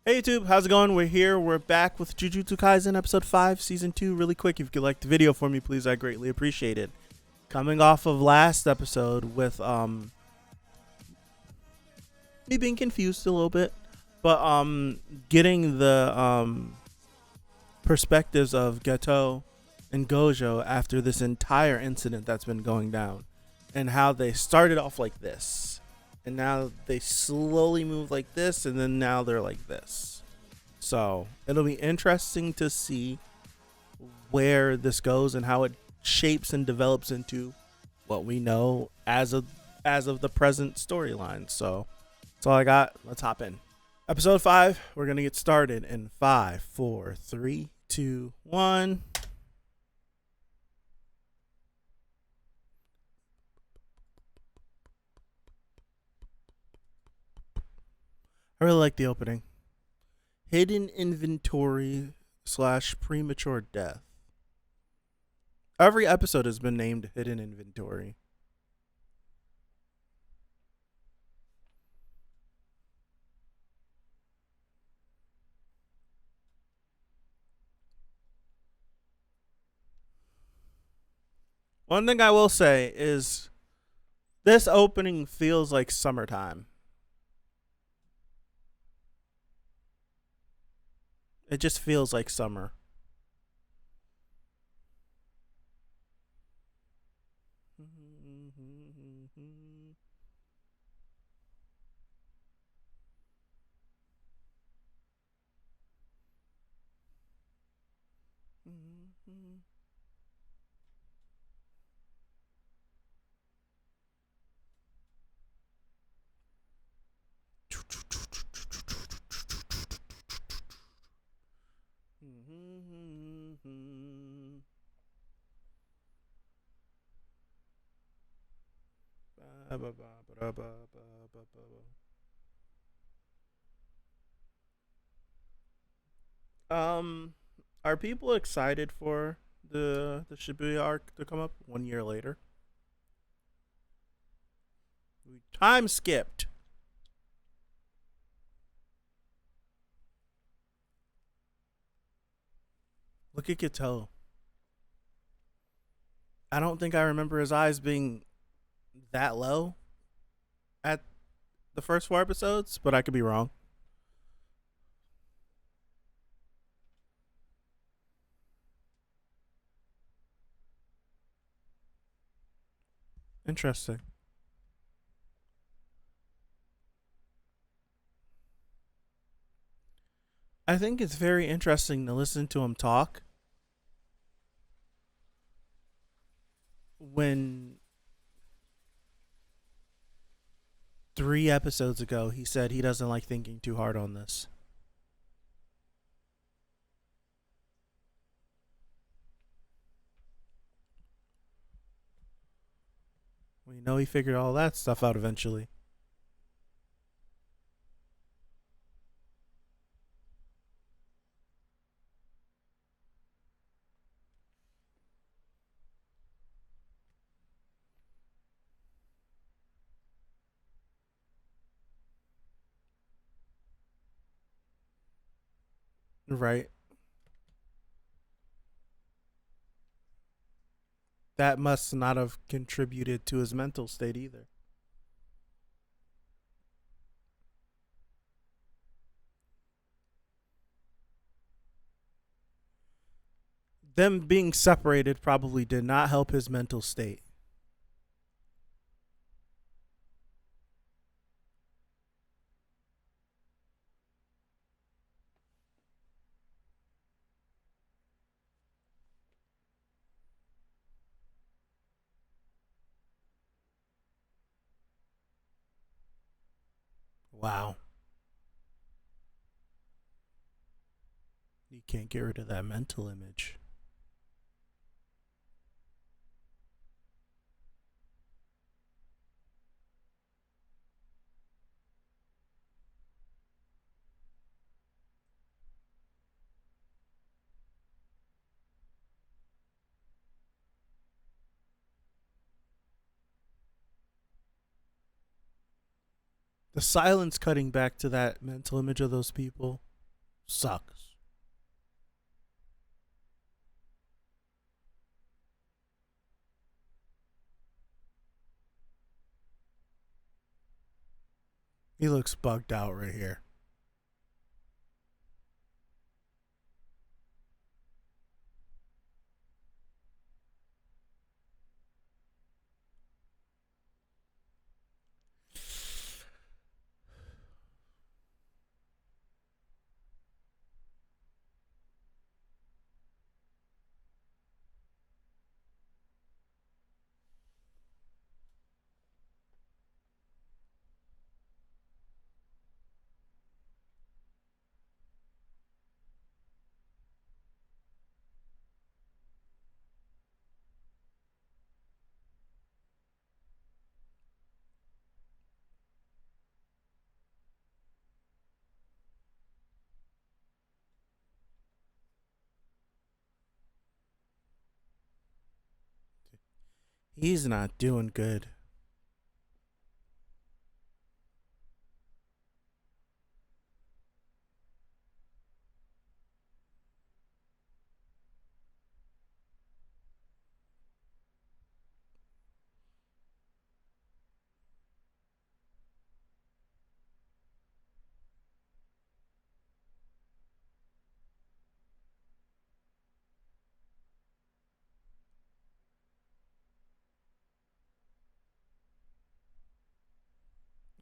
Hey YouTube, how's it going? We're here. We're back with Jujutsu Kaisen episode 5, season 2. Really quick, if you could like the video for me, please, I greatly appreciate it. Coming off of last episode with me being confused a little bit, but getting the perspectives of Geto and Gojo after this entire incident that's been going down, and how they started off like this, and now they slowly move like this, and then now they're like this. So it'll be interesting to see where this goes and how it shapes and develops into what we know as of the present storyline. So that's all I got. Let's hop in. Episode 5. We're gonna get started in 5, 4, 3, 2, 1. I really like the opening. Hidden inventory / premature death. Every episode has been named Hidden Inventory. One thing I will say is this opening feels like summertime. It just feels like summer. Are people excited for the Shibuya arc to come up 1 year later? We time skipped. Look at Geto. I don't think I remember his eyes being that low at the first 4 episodes, but I could be wrong. Interesting. I think it's very interesting to listen to him talk when 3 episodes ago he said he doesn't like thinking too hard on this. We know he figured all that stuff out eventually. Right. That must not have contributed to his mental state either. Them being separated probably did not help his mental state. Wow. You can't get rid of that mental image. The silence cutting back to that mental image of those people Sucks. He looks bugged out right here. He's not doing good.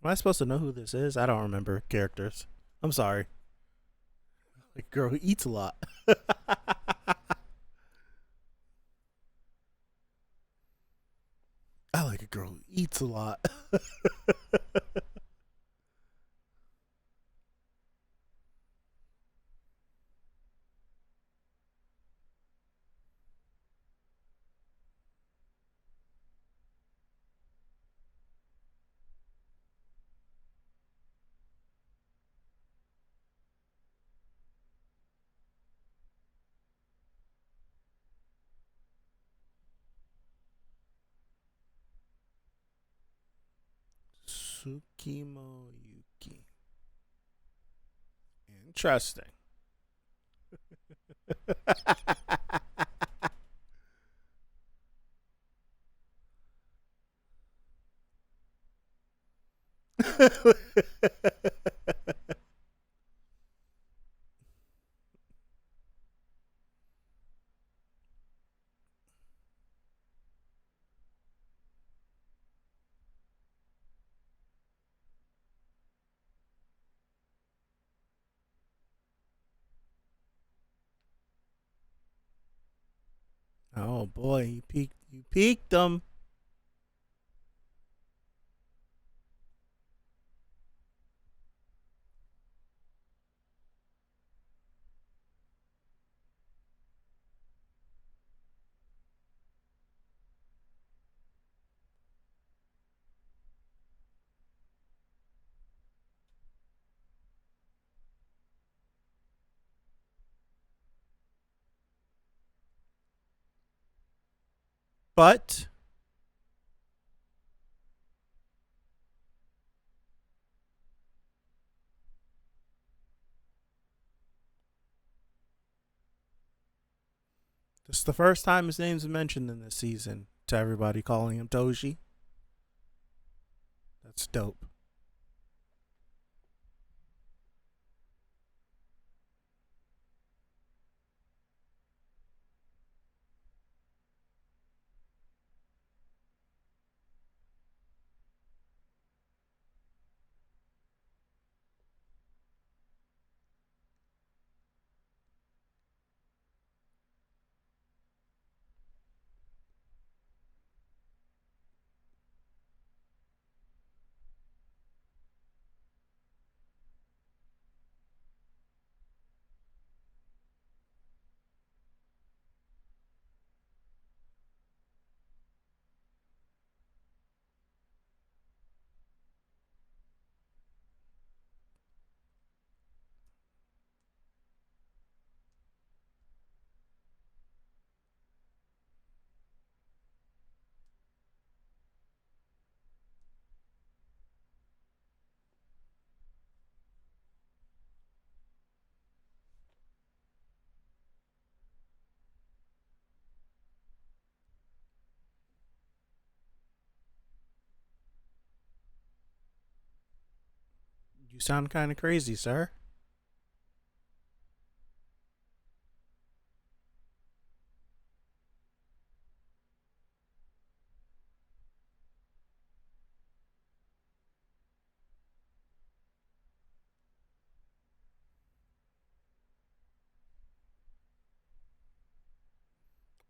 Am I supposed to know who this is? I don't remember characters. I'm sorry. Like a girl who eats a lot. I like a girl who eats a lot. Tsukimo Yuki. Interesting. Oh boy, you peaked them. But this is the first time his name's mentioned in this season to everybody calling him Toji. That's dope. sound kind of crazy, sir.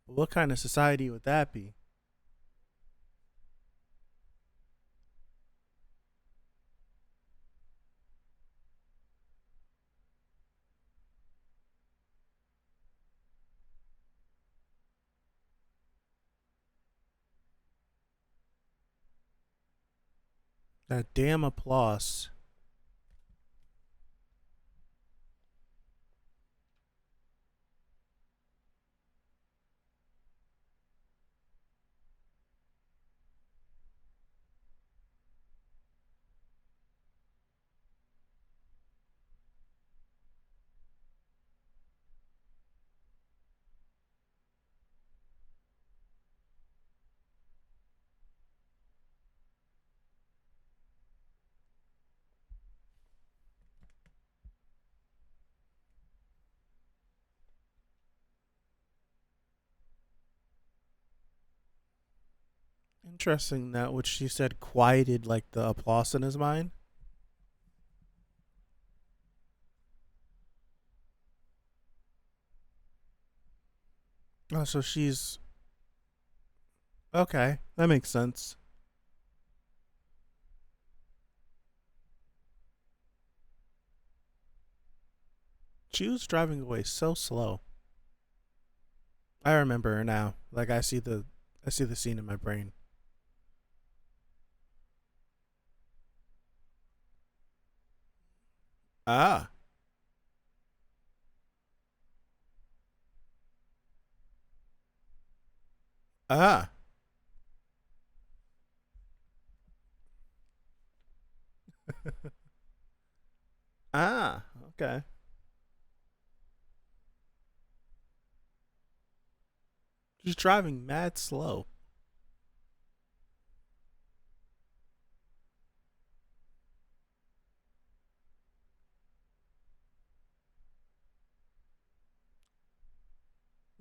What kind of society would that be? That damn applause. Interesting that what she said quieted like the applause in his mind. Oh, so she's okay. That makes sense. She was driving away so slow. I remember her now. Like I see the scene in my brain. Ah. Ah. Ah. Okay. She's driving mad slow.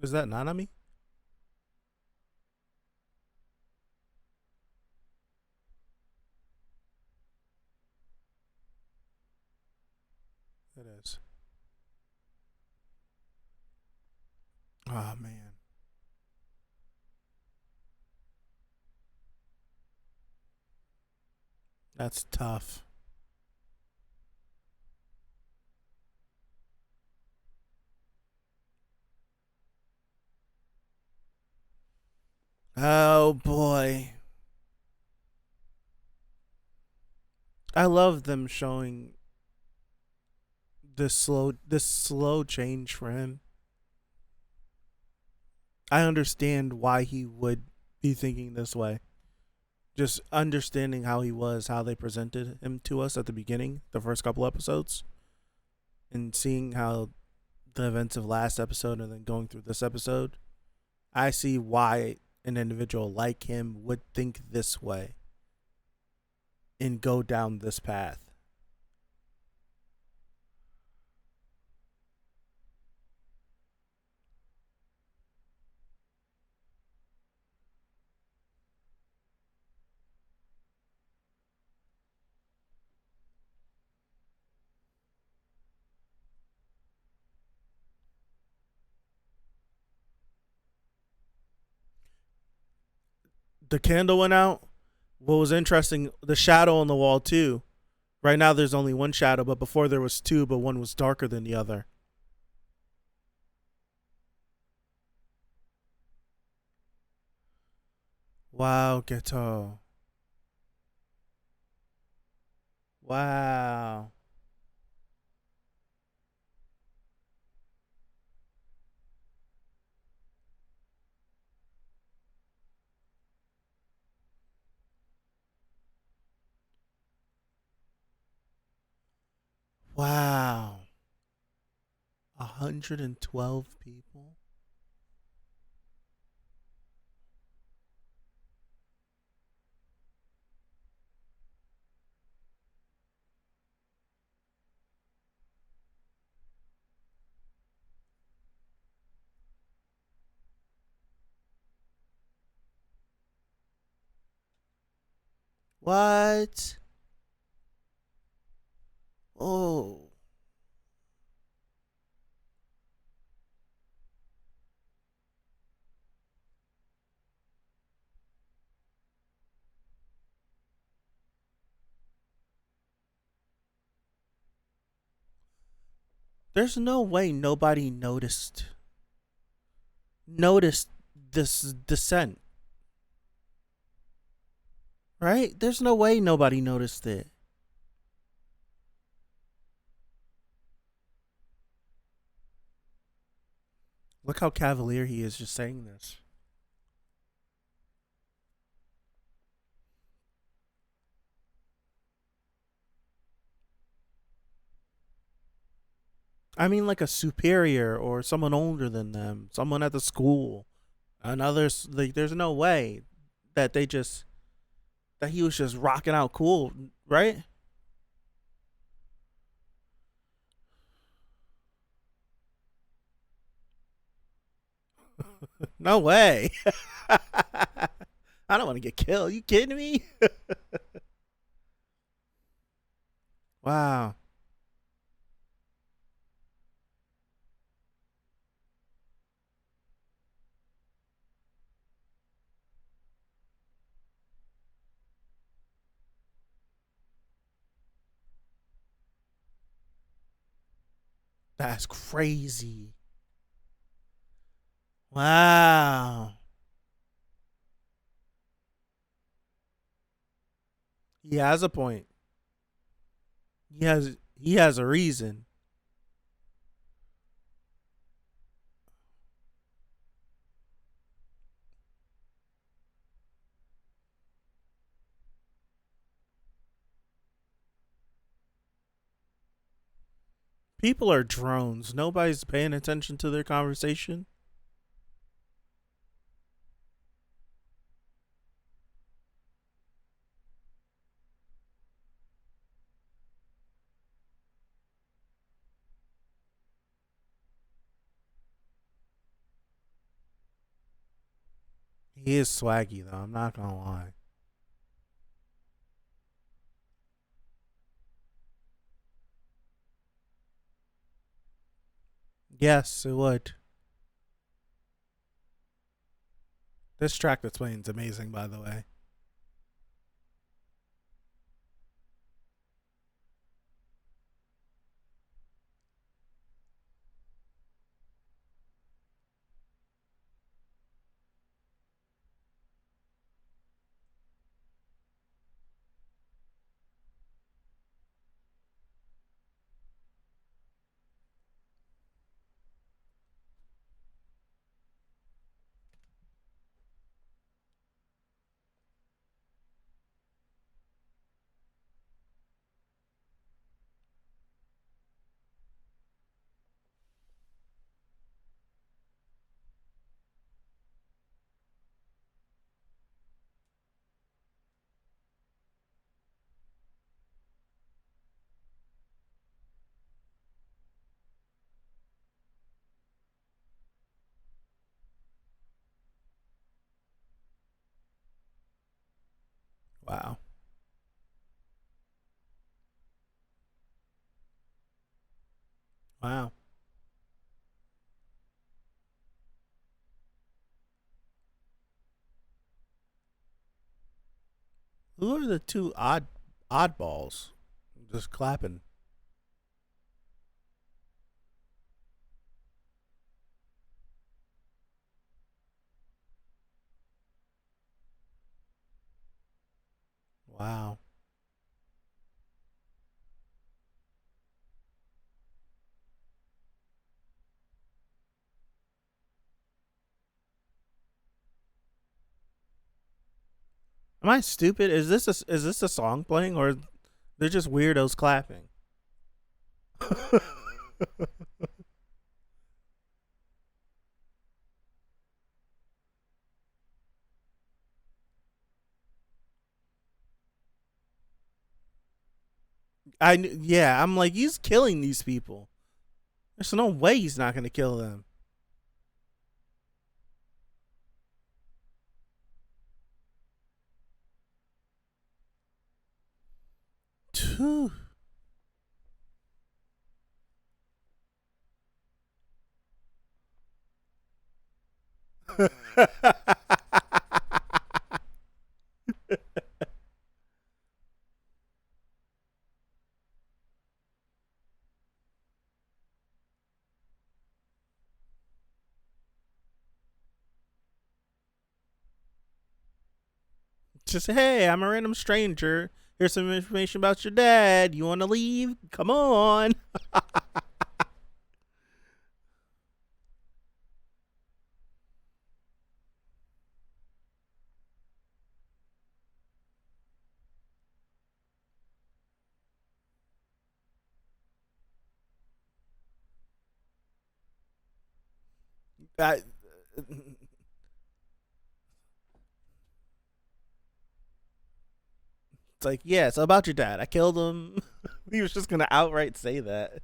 Is that Nanami? It is. Oh man. That's tough. Oh boy. I love them showing this slow change for him. I understand why he would be thinking this way. Just understanding how he was, how they presented him to us at the beginning, the first couple episodes, and seeing how the events of last episode and then going through this episode, I see why an individual like him would think this way and go down this path. The candle went out. What was interesting, the shadow on the wall too. Right now there's only one shadow, but before there was two, but one was darker than the other. Wow, Geto. Wow. Wow. 112 people? What? Oh. There's no way nobody noticed this descent, right? There's no way nobody noticed it. Look how cavalier he is just saying this. I mean, like a superior or someone older than them, someone at the school, and others. Like, there's no way that that he was just rocking out cool, right? No way. I don't want to get killed. You kidding me? Wow, that's crazy. Wow. He has a point. He has a reason. People are drones. Nobody's paying attention to their conversation. He is swaggy though. I'm not gonna lie. Yes, it would. This track that's playing is amazing, by the way. Wow. Wow. Who are the two oddballs? Just clapping. Wow. Am I stupid? Is this a song playing or they're just weirdos clapping? Yeah, I'm like he's killing these people. There's no way he's not gonna kill them. Whew. Just hey, I'm a random stranger. Here's some information about your dad. You want to leave? Come on. I, it's like, yeah, it's about your dad. I killed him. He was just gonna outright say that.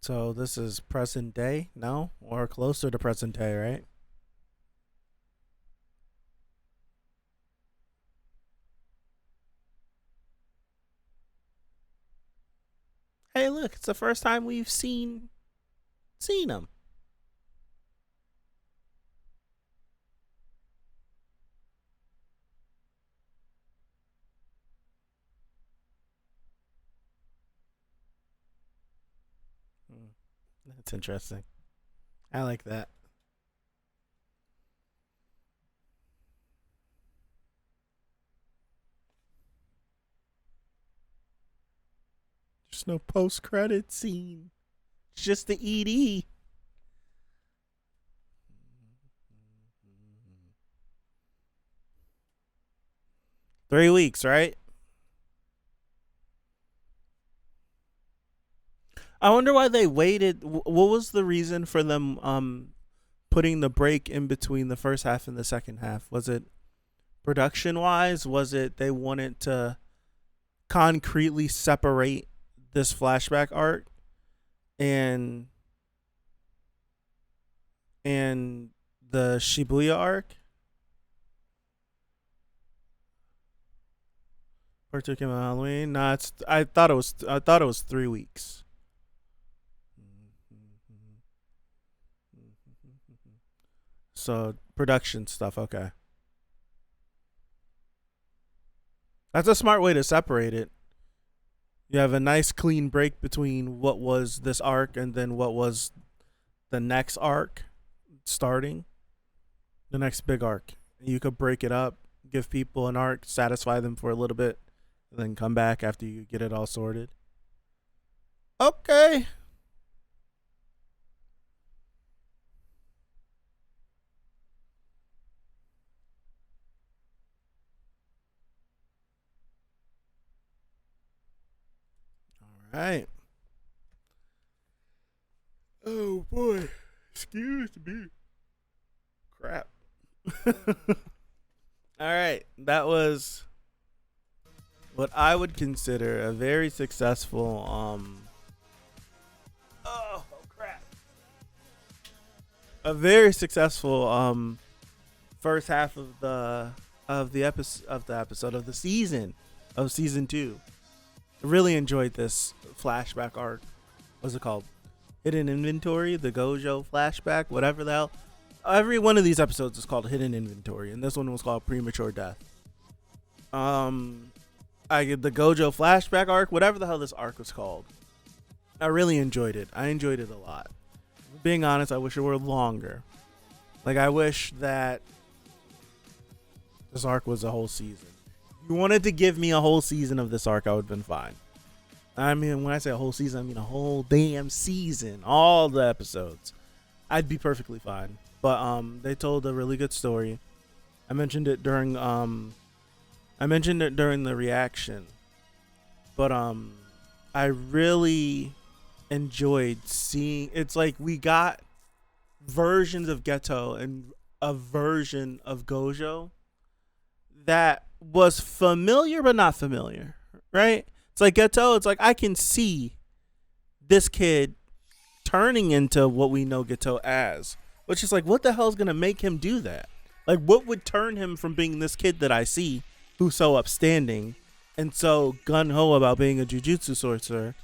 So this is present day, no, or closer to present day, right? Hey, look, it's the first time we've seen him. Hmm, that's interesting. I like that. There's no post credit scene. It's just the ED. 3 weeks, right? I wonder why they waited. What was the reason for them putting the break in between the first half and the second half? Was it production wise? Was it they wanted to concretely separate this flashback arc and and the Shibuya arc? Part two came out Halloween. Nah, it's. I thought it was 3 weeks. So production stuff. Okay, that's a smart way to separate it. You have a nice clean break between what was this arc and then what was the next arc starting, the next big arc. You could break it up, give people an arc, satisfy them for a little bit, and then come back after you get it all sorted. Okay. All right. Oh boy. Excuse me. Crap. All right. That was what I would consider a very successful oh crap. A very successful first half of the episode of the season of season 2. I really enjoyed this flashback arc. What's it called? Hidden Inventory, the Gojo flashback, whatever the hell. Every one of these episodes is called Hidden Inventory, and this one was called Premature Death. I get the Gojo flashback arc, whatever the hell this arc was called. I really enjoyed it. I enjoyed it a lot. Being honest, I wish it were longer. Like, I wish that this arc was a whole season. If you wanted to give me a whole season of this arc, I would have been fine. I mean, when I say a whole season, I mean a whole damn season. All the episodes. I'd be perfectly fine. But they told a really good story. I mentioned it during the reaction. But I really enjoyed seeing, it's like we got versions of Geto and a version of Gojo that was familiar but not familiar, right? It's like Geto, it's like I can see this kid turning into what we know Geto as, which is like, what the hell is gonna make him do that? Like, what would turn him from being this kid that I see who's so upstanding and so gun-ho about being a jujutsu sorcerer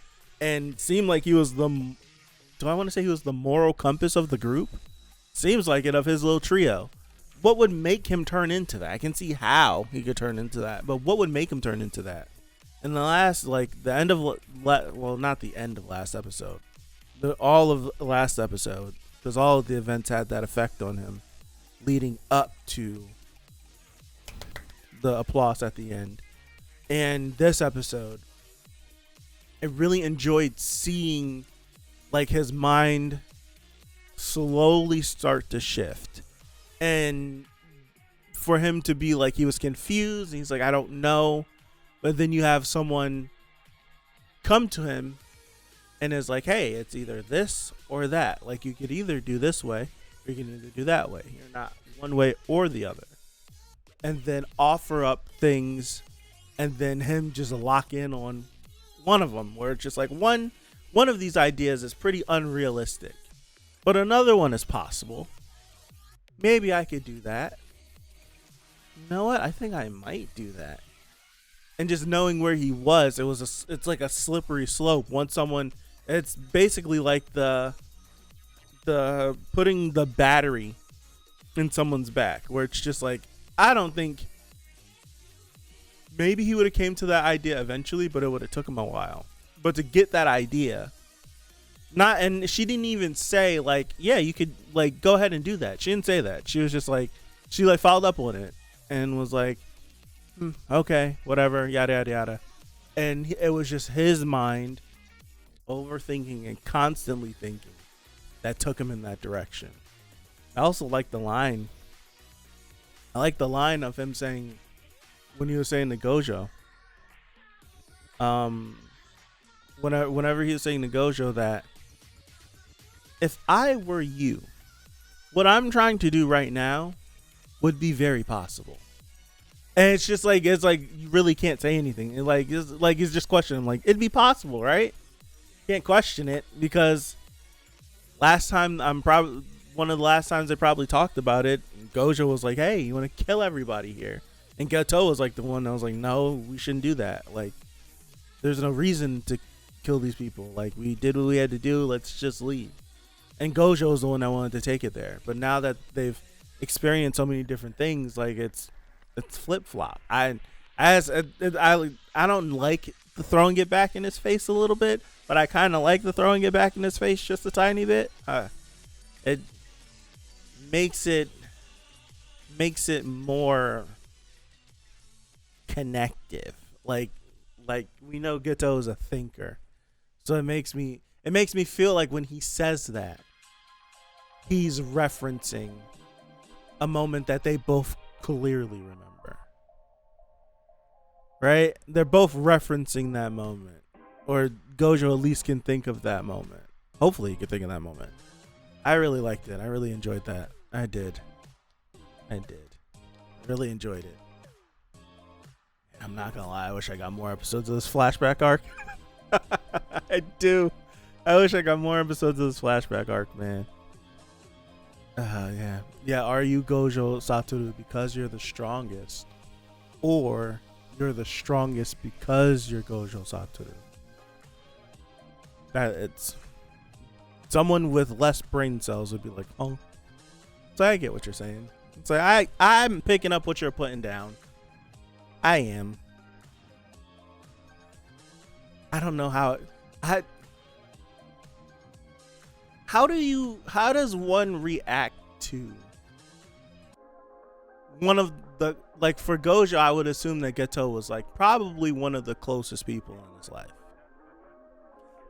and seem like he was the, do I want to say he was the moral compass of the group? Seems like it, of his little trio. What would make him turn into that? I can see how he could turn into that, but what would make him turn into that? In the last, like, the end of, well, not the end of last episode, all of last episode, because all of the events had that effect on him leading up to the applause at the end. And this episode, I really enjoyed seeing, like, his mind slowly start to shift. And for him to be like, he was confused. He's like, I don't know. But then you have someone come to him and is like, hey, it's either this or that. Like, you could either do this way or you can either do that way. You're not one way or the other. And then offer up things, and then him just lock in on one of them, where it's just like one of these ideas is pretty unrealistic, but another one is possible. Maybe I could do that. You know what? I think I might do that. And just knowing where he was, it's like a slippery slope. Once someone, it's basically like the putting the battery in someone's back, where it's just like, I don't think, maybe he would have came to that idea eventually, but it would have took him a while. But to get that idea, and she didn't even say like, yeah, you could like go ahead and do that. She didn't say that. She was just like, she like followed up on it and was like, okay, whatever, yada yada yada. And it was just his mind overthinking and constantly thinking that took him in that direction. I also like the line. I like the line of him saying, when he was saying to Gojo, whenever he was saying to Gojo that, if I were you, what I'm trying to do right now would be very possible. And it's like you really can't say anything. It's just questioning. Like, it'd be possible, right? Can't question it, because one of the last times they probably talked about it, Gojo was like, hey, you want to kill everybody here? And Geto was like the one that was like, no, we shouldn't do that. Like, there's no reason to kill these people. Like, we did what we had to do. Let's just leave. And Gojo was the one that wanted to take it there. But now that they've experienced so many different things, like, it's flip flop. I don't like the throwing it back in his face a little bit, but I kind of like the throwing it back in his face just a tiny bit. It makes it more connective. Like we know Geto is a thinker, so it makes me feel like when he says that, he's referencing a moment that they both clearly remember. Right? They're both referencing that moment, or Gojo at least can think of that moment. Hopefully he can think of that moment. I really liked it. I really enjoyed that. I did. Really enjoyed it. I'm not gonna lie, I wish I got more episodes of this flashback arc. I do. I wish I got more episodes of this flashback arc, man. Yeah. Are you Gojo Satoru because you're the strongest, or you're the strongest because you're Gojo Satoru? That it's someone with less brain cells would be like, oh. So I get what you're saying. It's like I'm picking up what you're putting down. I am. I don't know how. How does one react to one of the, like, for Gojo, I would assume that Geto was like probably one of the closest people in his life.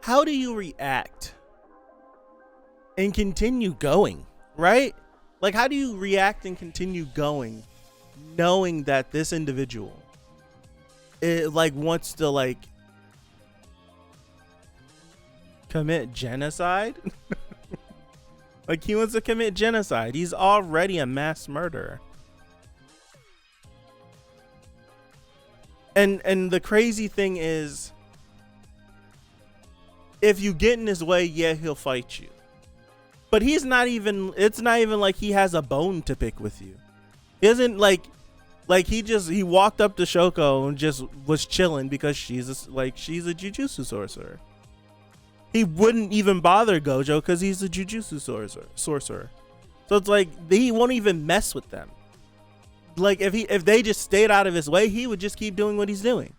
How do you react and continue going, right? Like, how do you react and continue going knowing that this individual, it like wants to like commit genocide? Like, he wants to commit genocide. He's already a mass murderer. And the crazy thing is, if you get in his way, yeah, he'll fight you. But he's not even, it's not even like he has a bone to pick with you. He isn't like he walked up to Shoko and just was chilling because she's a Jujutsu sorcerer. He wouldn't even bother Gojo because he's a Jujutsu sorcerer. So it's like he won't even mess with them. Like, if they just stayed out of his way, he would just keep doing what he's doing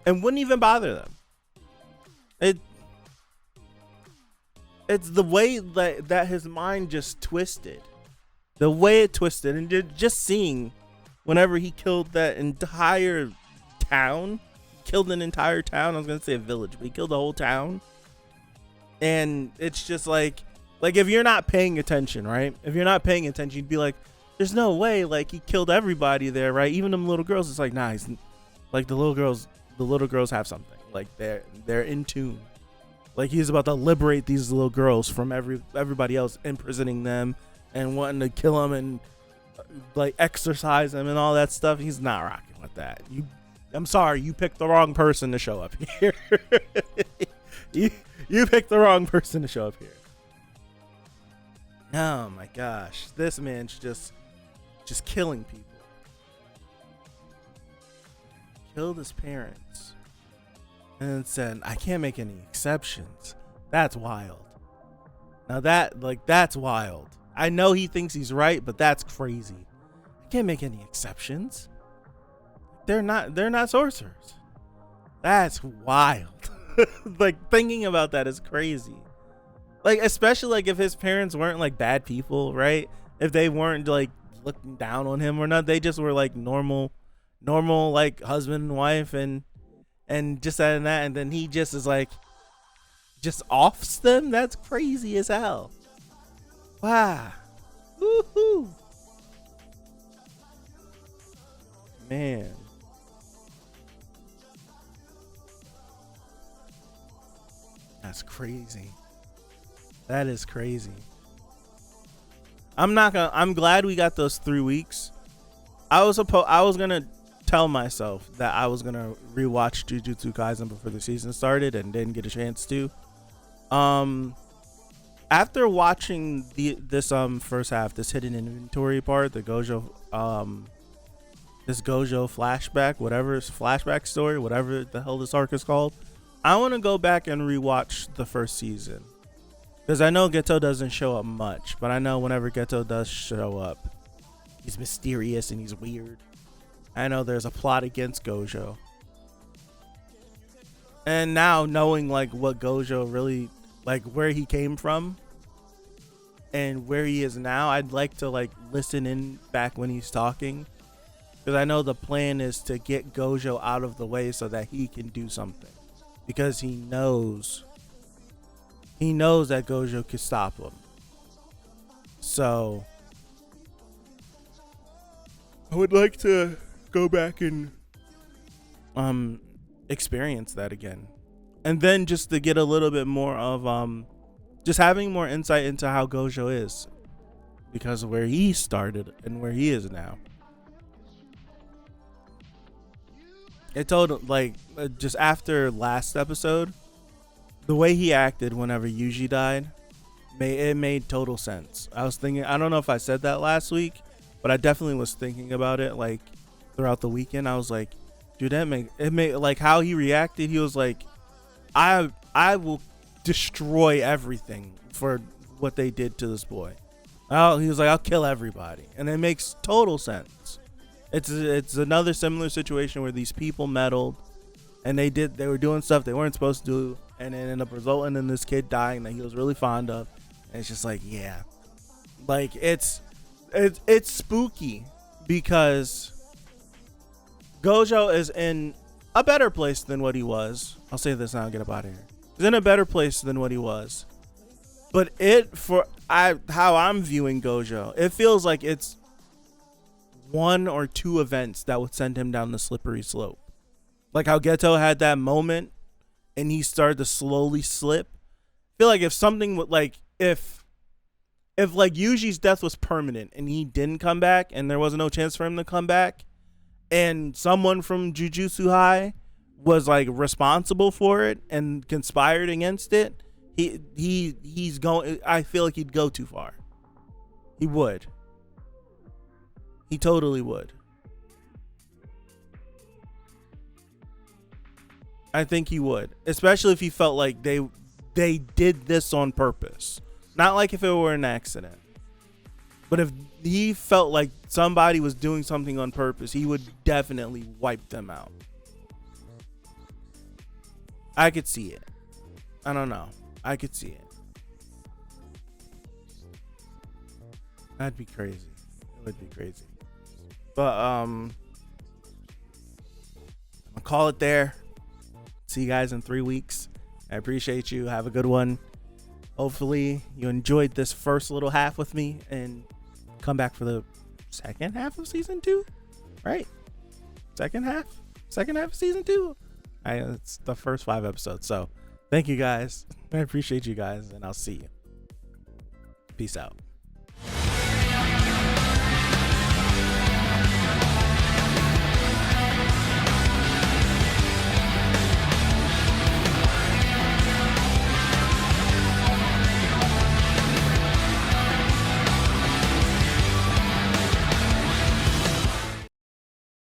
and wouldn't even bother them. It's the way that his mind just twisted. The way it twisted, and just seeing whenever he killed that entire town, killed an entire town. I was gonna say a village, but he killed the whole town. And it's just like if you're not paying attention, right? If you're not paying attention, you'd be like, there's no way, like, he killed everybody there, right? Even them little girls. It's like, nah, he's, like, the little girls have something. Like, they're in tune. Like, he's about to liberate these little girls from everybody else imprisoning them and wanting to kill them and like exercise them and all that stuff. He's not rocking with that. I'm sorry, you picked the wrong person to show up here. you picked the wrong person to show up here. Oh my gosh, this man's just killing people. Killed his parents and said, I can't make any exceptions. That's wild. Now that's wild. I know he thinks he's right, but that's crazy. I can't make any exceptions. They're not sorcerers. That's wild. Like, thinking about that is crazy. Like, especially like if his parents weren't like bad people, right? If they weren't like looking down on him or not, they just were like normal like husband and wife and just that and that, and then he just is like just offs them. That's crazy as hell. Wow. Woohoo. Man. That's crazy. That is crazy. I'm glad we got those 3 weeks. I was gonna tell myself that I was gonna rewatch Jujutsu Kaisen before the season started and didn't get a chance to. After watching this first half, this hidden inventory part, the Gojo this Gojo flashback, whatever it's flashback story, whatever the hell this arc is called, I want to go back and rewatch the first season. Because I know Geto doesn't show up much, but I know whenever Geto does show up, he's mysterious and he's weird. I know there's a plot against Gojo. And now knowing like what Gojo really, like where he came from and where he is now, I'd like to like listen in back when he's talking. Because I know the plan is to get Gojo out of the way so that he can do something. Because he knows that Gojo could stop him. So I would like to go back and experience that again. And then just to get a little bit more of just having more insight into how Gojo is, because of where he started and where he is now. It told, like, just after last episode, the way he acted whenever Yuji died, it made total sense. I was thinking, I don't know if I said that last week, but I definitely was thinking about it, like, throughout the weekend. I was like, dude, it made, like, how he reacted, he was like, I will destroy everything for what they did to this boy. He was like, I'll kill everybody. And it makes total sense. It's another similar situation where these people meddled, and they were doing stuff they weren't supposed to do, and it ended up resulting in this kid dying that he was really fond of. And it's just like, yeah, like it's spooky because Gojo is in a better place than what he was. I'll say this and I'll get up out of here. He's in a better place than what he was. But how I'm viewing Gojo, it feels like it's one or two events that would send him down the slippery slope. Like how Geto had that moment and he started to slowly slip. I feel like if something would, like, if like Yuji's death was permanent and he didn't come back and there was no chance for him to come back, and someone from Jujutsu High was like responsible for it and conspired against it, he's going. I feel like he'd go too far. He would. He totally would. I think he would, especially if he felt like they did this on purpose. Not like if it were an accident, but if he felt like somebody was doing something on purpose, he would definitely wipe them out. I could see it. I don't know. I could see it. That'd be crazy. It would be crazy. But I'll call it there. See you guys in 3 weeks. I appreciate you. Have a good one. Hopefully you enjoyed this first little half with me and come back for the second half of season 2, right? Second half of season 2. It's the first 5 episodes. So thank you guys. I appreciate you guys, and I'll see you. Peace out.